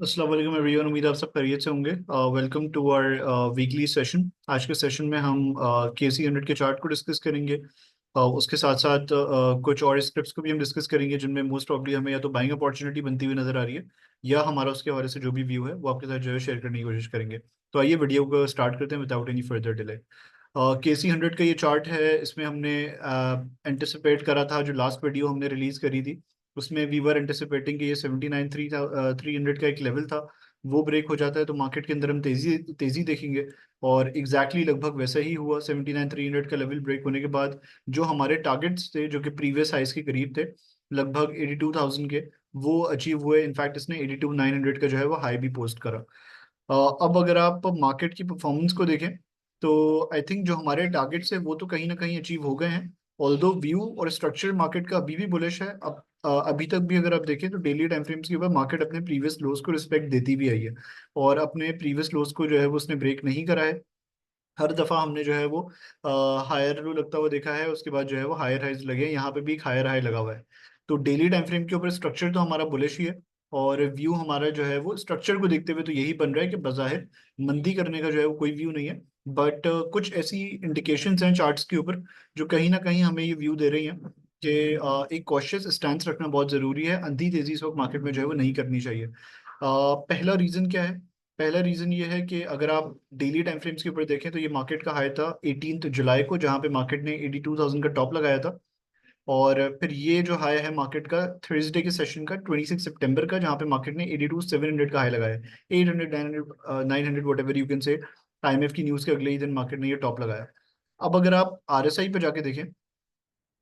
अस्सलाम वालेकुम एवरीवन। उम्मीद है आप सब खैरियत से होंगे। Welcome to our weekly session. आज के सेशन में हम KC100 के चार्ट को डिस्कस करेंगे। उसके साथ साथ कुछ और स्क्रिप्ट्स को भी हम डिस्कस करेंगे जिनमें मोस्ट प्रॉब्ली हमें या तो बाइंग अपॉर्चुनिटी बनती हुई नजर आ रही है या हमारा उसके हवाले से जो भी व्यू है वो आपके साथ जो है शेयर करने की कोशिश करेंगे। तो आइए वीडियो को स्टार्ट करते हैं without any further delay. KC100 का ये चार्ट है। इसमें हमने एंटिसिपेट करा था, जो लास्ट वीडियो हमने रिलीज करी थी उसमें वी वर एंटिसिपेटिंग कि ये 79,300 का एक लेवल था, वो ब्रेक हो जाता है तो मार्केट के अंदर हम तेजी तेजी देखेंगे। और लगभग वैसा ही हुआ। 79,300 का लेवल ब्रेक होने के बाद जो हमारे टारगेट्स थे जो कि प्रीवियस हाइस के करीब थे, लगभग 82,000 के, वो अचीव हुए। इनफैक्ट इसने 82,900 का जो है वो हाई भी पोस्ट करा। अब अगर आप मार्केट की परफॉर्मेंस को देखें तो आई थिंक जो हमारे टारगेट्स है वो तो कहीं ना कहीं अचीव हो गए हैं। ऑल्दो व्यू और स्ट्रक्चर मार्केट का अभी भी बुलिश है। अब अभी तक भी अगर आप देखें तो डेली टाइम फ्रेम्स के ऊपर मार्केट अपने प्रीवियस लोज को रिस्पेक्ट देती भी आई है और अपने प्रीवियस लोज को जो है वो उसने ब्रेक नहीं करा है। हर दफा हमने जो है वो हायर लो लगता हुआ देखा है, उसके बाद जो है वो हायर हाइज लगे हैं। यहाँ पे भी एक हायर हाई लगा हुआ है। तो डेली टाइम फ्रेम के ऊपर स्ट्रक्चर तो हमारा बुलिश ही है और व्यू हमारा जो है वो स्ट्रक्चर को देखते हुए तो यही बन रहा है कि बाज़ाहिर मंदी करने का जो है वो कोई व्यू नहीं है। बट कुछ ऐसी इंडिकेशंस हैं चार्ट्स के ऊपर जो कहीं ना कहीं हमें ये व्यू दे रही हैं कि एक कॉशियस स्टैंस रखना बहुत जरूरी है। अंधी तेजी इस वक्त मार्केट में जो है वो नहीं करनी चाहिए। पहला रीजन क्या है? पहला रीजन ये है कि अगर आप डेली टाइम फ्रेम्स के ऊपर देखें तो ये मार्केट का हाई था 18 जुलाई को, जहां पे मार्केट ने 82,000 का टॉप लगाया था। और फिर ये जो हाई है मार्केट का थर्सडे के सेशन का 26 सितंबर का, जहां पे मार्केट ने 82,700 का हाई लगाया है। 800, 900 what ever you can say. IMF की न्यूज़ के अगले ही दिन मार्केट ने ये टॉप लगाया। अब अगर आप RSI पे जाके देखें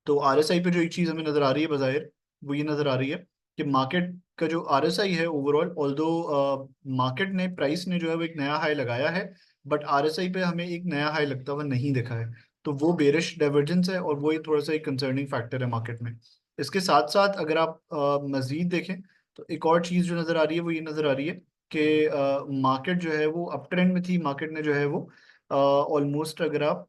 तो RSI पे जो एक चीज हमें नजर आ रही है बाजाहिर, वो ये नजर आ रही है कि मार्केट का जो RSI है ओवरऑल, ऑल्दो मार्केट ने प्राइस ने जो है वो एक नया हाई लगाया है, बट RSI पे हमें एक नया हाई लगता हुआ नहीं दिखा है। तो वो बेरिश डाइवर्जेंस है और वो ये थोड़ा सा एक कंसर्निंग फैक्टर है मार्केट में। इसके साथ साथ अगर आप मजीद देखें तो एक और चीज जो नजर आ रही है वो ये नजर आ रही है कि मार्केट जो है वो अप ट्रेंड में थी। मार्केट ने जो है वो ऑलमोस्ट, अगर आप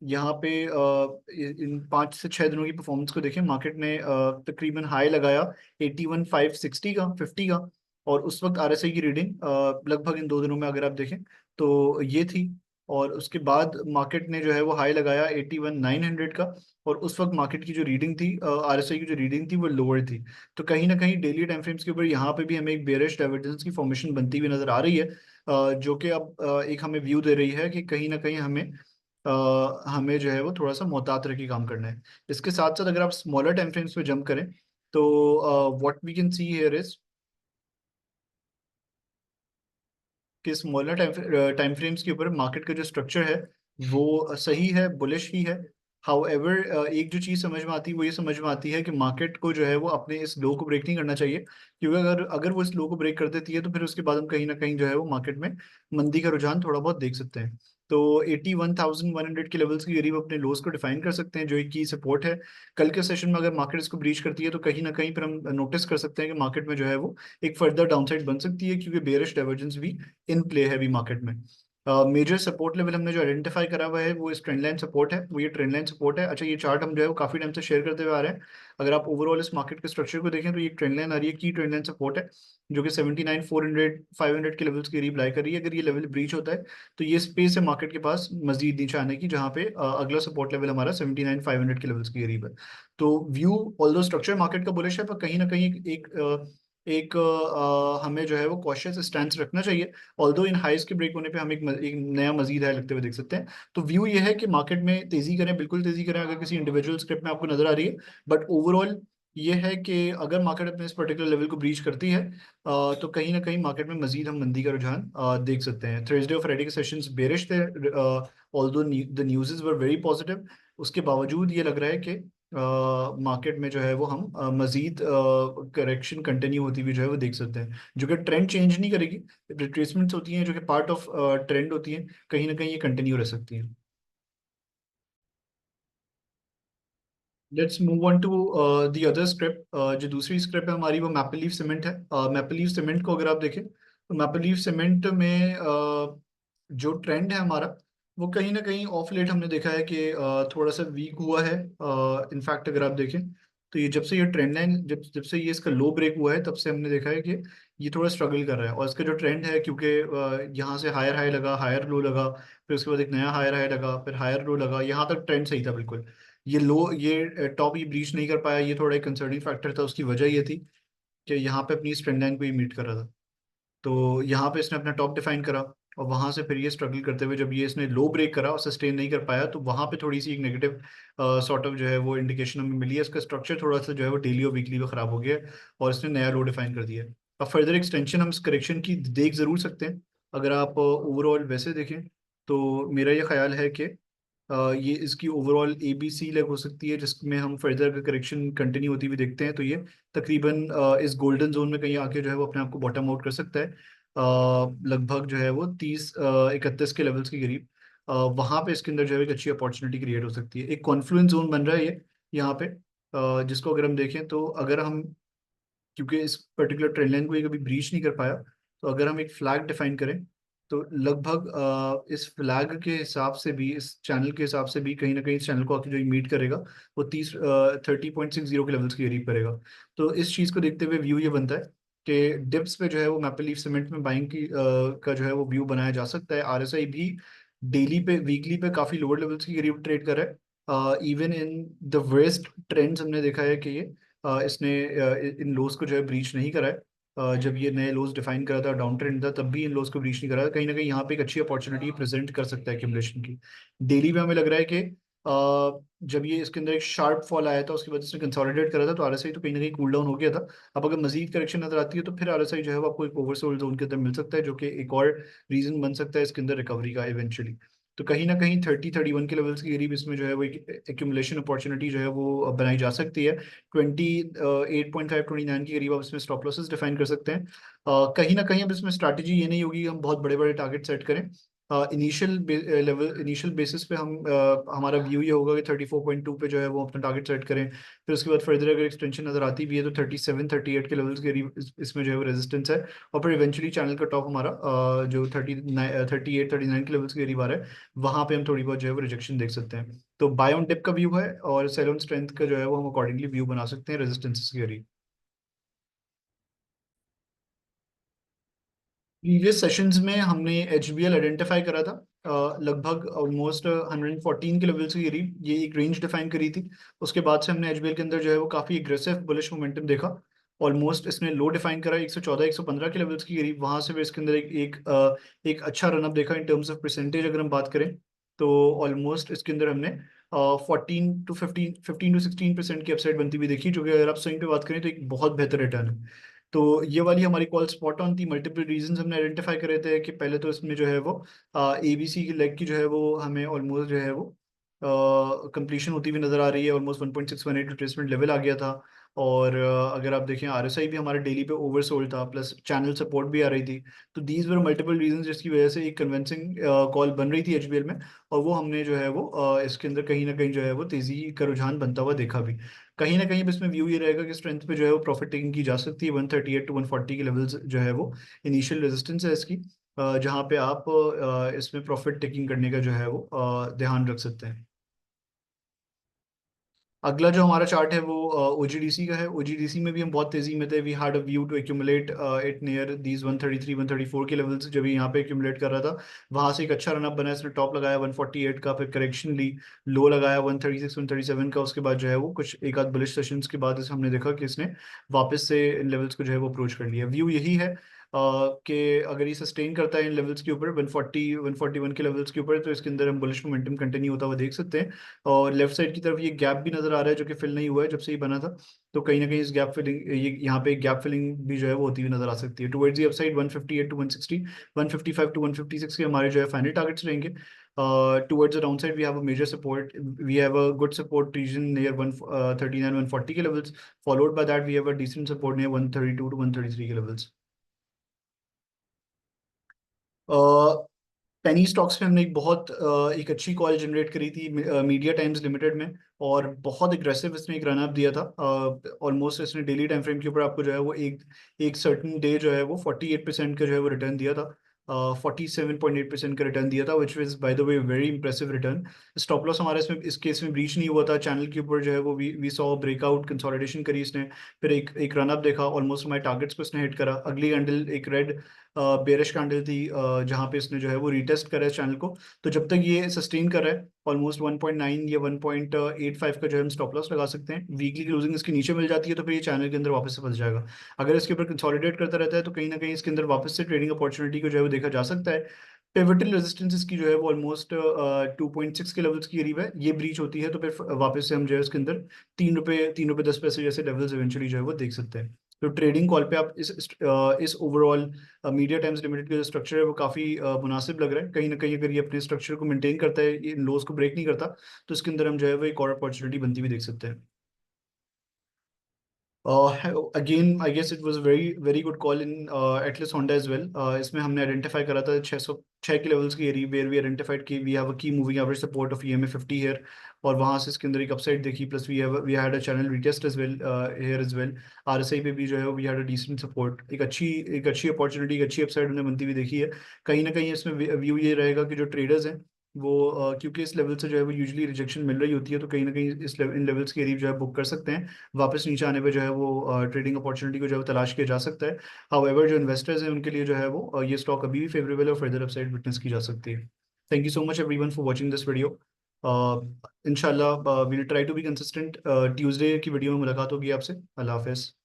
यहाँ पे इन 5 से 6 दिनों की परफॉर्मेंस को देखें, मार्केट ने तकरीबन हाई लगाया 81,560 का, 50 का। और उस वक्त RSI की रीडिंग लगभग इन 2 दिनों में अगर आप देखें तो ये थी। और उसके बाद मार्केट ने जो है वो हाई लगाया 81,900 का। और उस वक्त मार्केट की जो रीडिंग थी, RSI की जो रीडिंग थी वो लोअर थी। तो कहीं ना कहीं डेली टाइम फ्रेम्स के ऊपर यहाँ पे भी हमें एक बेयरिश डाइवर्जेंस की फॉर्मेशन बनती हुई नजर आ रही है, जो कि अब एक हमें व्यू दे रही है कि कहीं ना कहीं हमें जो है वो थोड़ा सा मोहतात रह के काम करना है। इसके साथ साथ अगर आप स्मॉलर टाइम फ्रेम्स पे जंप करें तो what we can see here is कि स्मॉलर टाइम फ्रेम्स के ऊपर मार्केट का जो स्ट्रक्चर है वो सही है, बुलिश ही है। हाउएवर एक जो चीज़ समझ में आती है वो ये समझ में आती है कि मार्केट को जो है वो अपने इस लो को ब्रेक नहीं करना चाहिए, क्योंकि अगर अगर वो इस लो को ब्रेक कर देती है तो फिर उसके बाद हम कहीं ना कहीं जो है वो मार्केट में मंदी का रुझान थोड़ा बहुत देख सकते हैं। तो 81,100 के लेवल्स के करीब अपने लोस को डिफाइन कर सकते हैं जो एक की सपोर्ट है। कल के सेशन में अगर मार्केट इसको ब्रीच करती है तो कहीं ना कहीं पर हम नोटिस कर सकते हैं कि मार्केट में जो है वो एक फर्दर डाउनसाइड बन सकती है, क्योंकि बेयरिश डाइवर्जेंस भी इन प्ले है अभी मार्केट में। मेजर सपोर्ट लेवल हमने जो आइडेंटिफाई करा हुआ है वो इस ट्रेंड लाइन सपोर्ट है, वो ये ट्रेंड लाइन सपोर्ट है। अच्छा, ये चार्ट हम जो है वो काफी टाइम से शेयर करते हुए आ रहे हैं। अगर आप ओवरऑल इस मार्केट के स्ट्रक्चर को देखें तो ये ट्रेंड लाइन आ रही है, की ट्रेंड लाइन सपोर्ट है, जो कि 79,400 500 के लेवल्स के करीब लाई कर रही है। अगर ये लेवल ब्रीच होता है तो ये स्पेस है मार्केट के पास मजीद नीचे आने की, जहाँ पे अगला सपोर्ट लेवल हमारा 79,500 के लेवल्स के करीब है। तो व्यू ऑल्दो स्ट्रक्चर मार्केट का बुलिश है, पर कहीं ना कहीं हमें जो है वो कॉशियस स्टैंस रखना चाहिए। ऑल्दो इन हाइस के ब्रेक होने पे हम एक नया मजीद हाई लगते हुए देख सकते हैं। तो व्यू ये है कि मार्केट में तेजी करें, बिल्कुल तेजी करें अगर किसी इंडिविजुअल स्क्रिप्ट में आपको नजर आ रही है। बट ओवरऑल ये है कि अगर मार्केट अपने इस पर्टिकुलर लेवल को ब्रीच करती है तो कहीं ना कहीं मार्केट में मजीद हम मंदी का रुझान देख सकते हैं। थर्सडे और फ्राइडे के सेशंस बेरिश थे, although the news were very positive. उसके बावजूद ये लग रहा है कि मार्केट में जो है वो हम मजीद करेक्शन कंटिन्यू होती हुई जो है वो देख सकते हैं, जो कि ट्रेंड चेंज नहीं करेगी। रिट्रेसमेंट्स होती हैं जो कि पार्ट ऑफ ट्रेंड होती हैं, कहीं ना कहीं ये कंटिन्यू रह सकती हैं। Let's move on to the other script. जो दूसरी स्क्रिप्ट है हमारी वो मैपल लीफ सीमेंट है। मैपल लीफ सीमेंट को अगर आप देखें तो मैपल लीफ सीमेंट में जो ट्रेंड है हमारा वो कहीं ना कहीं ऑफ लेट हमने देखा है कि थोड़ा सा वीक हुआ है। इनफैक्ट अगर आप देखें तो ये जब से ये ट्रेंड लाइन जब जब से ये इसका लो ब्रेक हुआ है तब से हमने देखा है कि ये थोड़ा स्ट्रगल कर रहा है। और इसका जो ट्रेंड है, क्योंकि यहाँ से हायर हाई लगा, हायर लो लगा, फिर उसके बाद एक नया हायर हाई लगा, फिर हायर लो लगा, यहाँ तक ट्रेंड सही था बिल्कुल। ये लो, ये टॉप ये ब्रीच नहीं कर पाया, ये थोड़ा एक कंसर्निंग फैक्टर था। उसकी वजह ये थी कि यहाँ पे अपनी इस ट्रेंड लाइन को ही मीट कर रहा था। तो यहाँ पे इसने अपना टॉप डिफाइन करा, और वहां से फिर ये स्ट्रगल करते हुए जब ये इसने लो ब्रेक करा और सस्टेन नहीं कर पाया, तो वहां पे थोड़ी सी एक नेगेटिव सॉर्ट ऑफ जो है वो इंडिकेशन हमें मिली है। इसका स्ट्रक्चर थोड़ा सा जो है वो डेली और वीकली में खराब हो गया है, और इसने नया लो डिफाइन कर दिया है। अब फर्दर एक्सटेंशन हम इस करेक्शन की देख जरूर सकते हैं। अगर आप ओवरऑल वैसे देखें तो मेरा ये ख्याल है कि ये इसकी ओवरऑल ABC लेग हो सकती है, जिसमें हम फर्दर अगर करेक्शन कंटिन्यू होती हुई देखते हैं तो ये तकरीबन इस गोल्डन जोन में कहीं आके जो है वो अपने आप को बॉटम आउट कर सकता है। लगभग जो है वो 30-31 के लेवल्स के करीब वहां पे इसके अंदर जो है एक अच्छी अपॉर्चुनिटी क्रिएट हो सकती है। एक कॉन्फ्लुएंस जोन बन रहा है ये यहाँ पे, जिसको अगर हम देखें तो अगर हम, क्योंकि इस पर्टिकुलर ट्रेंड लाइन को ये कभी ब्रीच नहीं कर पाया, तो अगर हम एक फ्लैग डिफाइन करें तो लगभग इस फ्लैग के हिसाब से भी, इस चैनल के हिसाब से भी कहीं ना कहीं इस चैनल को आके जो मीट करेगा वो 30.60 के लेवल्स के करीब करेगा। तो इस चीज को देखते हुए व्यू ये बनता है कि डिप्स पे जो है वो मैपल लीफ सीमेंट में बाइंग का जो है वो व्यू बनाया जा सकता है। RSI भी डेली पे, वीकली पे काफी लोअर लेवल्स के करीब ट्रेड कर रहा है। Even in the worst trends हमने देखा है कि ये इसने इन लोज को जो है ब्रीच नहीं करा है। जब ये नए लोज डिफाइन करा था, डाउन ट्रेंड था, तब भी इन लोज को ब्रीच नहीं करा था। कहीं ना कहीं यहाँ पे एक अच्छी अपॉर्चुनिटी प्रेजेंट कर सकता है एक्यूमुलेशन की। डेली में हमें लग रहा है कि जब ये इसके अंदर एक शार्प फॉल आया था, उसके बाद इसने कंसोलिडेट करा था, तो RSI तो कहीं ना कहीं कूल डाउन हो गया था। अब अगर मजीद करेक्शन नजर आती है तो फिर RSI जो है वो आपको एक ओवरसोल्ड जोन के अंदर मिल सकता है, जो कि एक और रीजन बन सकता है इसके अंदर रिकवरी का इवेंचुअली। तो कहीं ना कहीं 30-31 के लेवल्स के करीब इसमें जो है वो एक एक्यूमुलेशन अपॉर्चुनिटी जो है वो बनाई जा सकती है। 28.5-29 के करीब आप इसमें स्टॉप लॉसेस डिफाइन कर सकते हैं। कहीं ना कहीं अब इसमें स्ट्रैटेजी ये नहीं होगी कि हम बहुत बड़े बड़े टारगेट सेट करें। इनिशियल लेवल, इनिशियल बेसिस पे हम हमारा व्यू ये होगा कि 34.2 पे जो है वो अपना टारगेट सेट करें। फिर उसके बाद फर्दर अगर एक्सटेंशन नजर आती भी है तो 37-38 के लेवल्स के करीब इसमें जो है वो रेजिस्टेंस है। और फिर इवेंचुअली चैनल का टॉप हमारा जो 38-39 के लेवल्स के करीब आ रहा है, वहां पे हम थोड़ी बहुत जो है वो रिजेक्शन देख सकते हैं। तो बाय ऑन डिप का व्यू है, और सेल ऑन स्ट्रेंथ का जो है वो हम अकॉर्डिंगली व्यू बना सकते हैं रेजिस्टेंसेस के करीब। प्रीवियस सेशंस में हमने HBL आइडेंटिफाई करा था, लगभग ऑलमोस्ट 114 के लेवल्स के करीब ये एक रेंज डिफाइन करी थी। उसके बाद से हमने HBL के अंदर जो है वो काफी एग्रेसिव बुलिश मोमेंटम देखा। ऑलमोस्ट इसने लो डिफाइन करा 114-115 के लेवल्स के करीब, वहां से भी इसके अंदर एक अच्छा रनअप देखा इन टर्म्स ऑफ परसेंटेज अगर हम बात करें। तो ऑलमोस्ट इसके अंदर हमने 14-15 15-16% की अपसाइड बनती हुई देखी, जो कि अगर आप स्विंग पे बात करें तो एक बहुत बेहतर रिटर्न है। तो ये वाली हमारी कॉल स्पॉट ऑन थी। मल्टीपल रीजंस हमने आइडेंटिफाई करे थे कि पहले तो इसमें जो है वो ABC की लेग की जो है वो हमें ऑलमोस्ट जो है वो कंप्लीशन होती हुई नजर आ रही है। ऑलमोस्ट 1.618 रिट्रेसमेंट लेवल आ गया था। और अगर आप देखें RSI भी हमारे डेली पे ओवरसोल्ड था, प्लस चैनल सपोर्ट भी आ रही थी। तो दीज वर मल्टीपल रीजंस जिसकी वजह से एक कन्विंसिंग कॉल बन रही थी HBL में। और वो हमने जो है वो इसके अंदर कहीं ना कहीं जो है वो तेजी का रुझान बनता हुआ देखा भी। कहीं ना कहीं अब इसमें व्यू ये रहेगा कि स्ट्रेंथ पे जो है वो प्रॉफिट टेकिंग की जा सकती है। 138-140 के लेवल्स जो है वो इनिशियल रेजिस्टेंस है इसकी, जहाँ पे आप इसमें प्रॉफिट टेकिंग करने का जो है वो ध्यान रख सकते हैं। अगला जो हमारा चार्ट है वो OGDC का है। OGDC में भी हम बहुत तेजी में थे। We had a view to accumulate it near these 133-134 के लेवल्स। जब ये यहाँ पे एक्यूमुलेट कर रहा था, वहां से एक अच्छा रनअप बना, इसने टॉप लगाया 148 का, फिर करेक्शन ली, लो लगाया 136-137 का। उसके बाद जो है वो कुछ एक आध बुलिश सेशंस के बाद इसे हमने देखा कि इसने वापस से इन लेवल्स को जो है वो अप्रोच कर लिया। व्यू यही है कि अगर ये सस्टेन करता है इन लेवल्स के ऊपर 141 के लेवल्स के ऊपर, तो इसके अंदर हम बुलिश मोमेंटम कंटिन्यू होता हुआ देख सकते हैं। और लेफ्ट साइड की तरफ ये गैप भी नजर आ रहा है जो कि फिल नहीं हुआ है जब से ये बना था। तो कहीं ना कहीं इस गैप फिलिंग, ये यहाँ पे गैप फिलिंग भी जो है वो होती हुई नजर आ सकती है। टुवर्ड्स दी अपसाइड 158-160, 155-156 के हमारे जो है फाइनल टारगेट्स रहेंगे। Towards the downside we have a major support, we have a good support region near 139-140 के levels. Followed by that we have a decent support near 132-133 के levels. Penny stocks में हमने एक अच्छी call generate करी थी media times limited में, और बहुत एग्रेसिव इसने एक रनअप दिया था। ऑलमोस्ट इसने डेली टाइम फ्रेम के ऊपर आपको जो है वो एक एक सर्टेन डे जो है वो 48% का जो है वो रिटर्न दिया था। 47.8% का रिटर्न दिया था, which is by the way very impressive return. Stop loss हमारा इसमें इस केस में ब्रीच नहीं हुआ था, चैनल के ऊपर जो है वो वी सॉ ब्रेकआउट कंसोलिडेशन करी इसने, फिर एक रन अप देखा, ऑलमोस्ट हमारे टारगेट्स को इसने हिट करा। अगली कैंडल एक रेड बेरिश कैंडल थी, जहाँ पे इसने जो है वो रीटेस्ट करा है चैनल को। तो जब तक ये सस्टेन कर रहा है ऑलमोस्ट 1.9 या 1.85 का जो है हम स्टॉप लॉस लगा सकते हैं। वीकली की क्लोजिंग इसके नीचे मिल जाती है तो फिर ये चैनल के अंदर वापस से फंस जाएगा। अगर इसके ऊपर कंसोलिडेट करता रहता है तो कहीं ना कहीं इसके अंदर वापस से ट्रेडिंग अपॉर्चुनिटी को जो है वो देखा जा सकता है। पिवटल रेजिस्टेंस इसकी जो है वो ऑलमोस्ट 2.6 के लेवल्स के करीब है, ये ब्रीच होती है तो फिर वापस से हम जो है इसके अंदर 3 रुपये 10 पैसे जैसे लेवल्स इवेंचुअली जो है वो देख सकते हैं। तो ट्रेडिंग कॉल पे आप इस ओवरऑल मीडिया टाइम्स लिमिटेड का जो स्ट्रक्चर है वो काफी मुनासिब लग रहा है। कहीं ना कहीं अगर ये अपने स्ट्रक्चर को मेंटेन करता है, इन लोज को ब्रेक नहीं करता, तो इसके अंदर हम जो है वो एक और अपॉर्चुनिटी बनती हुई देख सकते हैं। Again I guess it was very very good call in Atlas Honda as well. इसमें हमने आइडेंटिफाई करा था 606 के लेवल्स की एरिया वेयर वी आइडेंटिफाइड कि we have a key moving average support of EMA 50 here, और वहां से इसके अंदर एक अपसाइड देखी, plus we had a channel retest as well here as well. RSI पे भी जो है we had a decent support, एक अच्छी अपॉर्चुनिटी, एक अच्छी अपसाइड हमने बनती हुई देखी है। कहीं ना कहीं इसमें व्यू ये रहेगा कि जो ट्रेडर्स हैं वो क्योंकि इस लेवल से जो है वो यूजुअली रिजेक्शन मिल रही होती है, तो कहीं ना कहीं इन लेवल्स के करीब जो है बुक कर सकते हैं। वापस नीचे आने पे जो है वो ट्रेडिंग अपॉर्चुनिटी को जो है वो तलाश किया जा सकता है। हाउएवर जो इन्वेस्टर्स हैं उनके लिए जो है वो ये स्टॉक अभी भी फेवरेबल है और फर्दर अपसाइड विटनेस की जा सकती है। Thank you so much everyone for watching this video. इंशाल्लाह we'll try to be consistent. Tuesday की वीडियो में मुलाकात होगी आपसे। अल्लाह हाफिज़।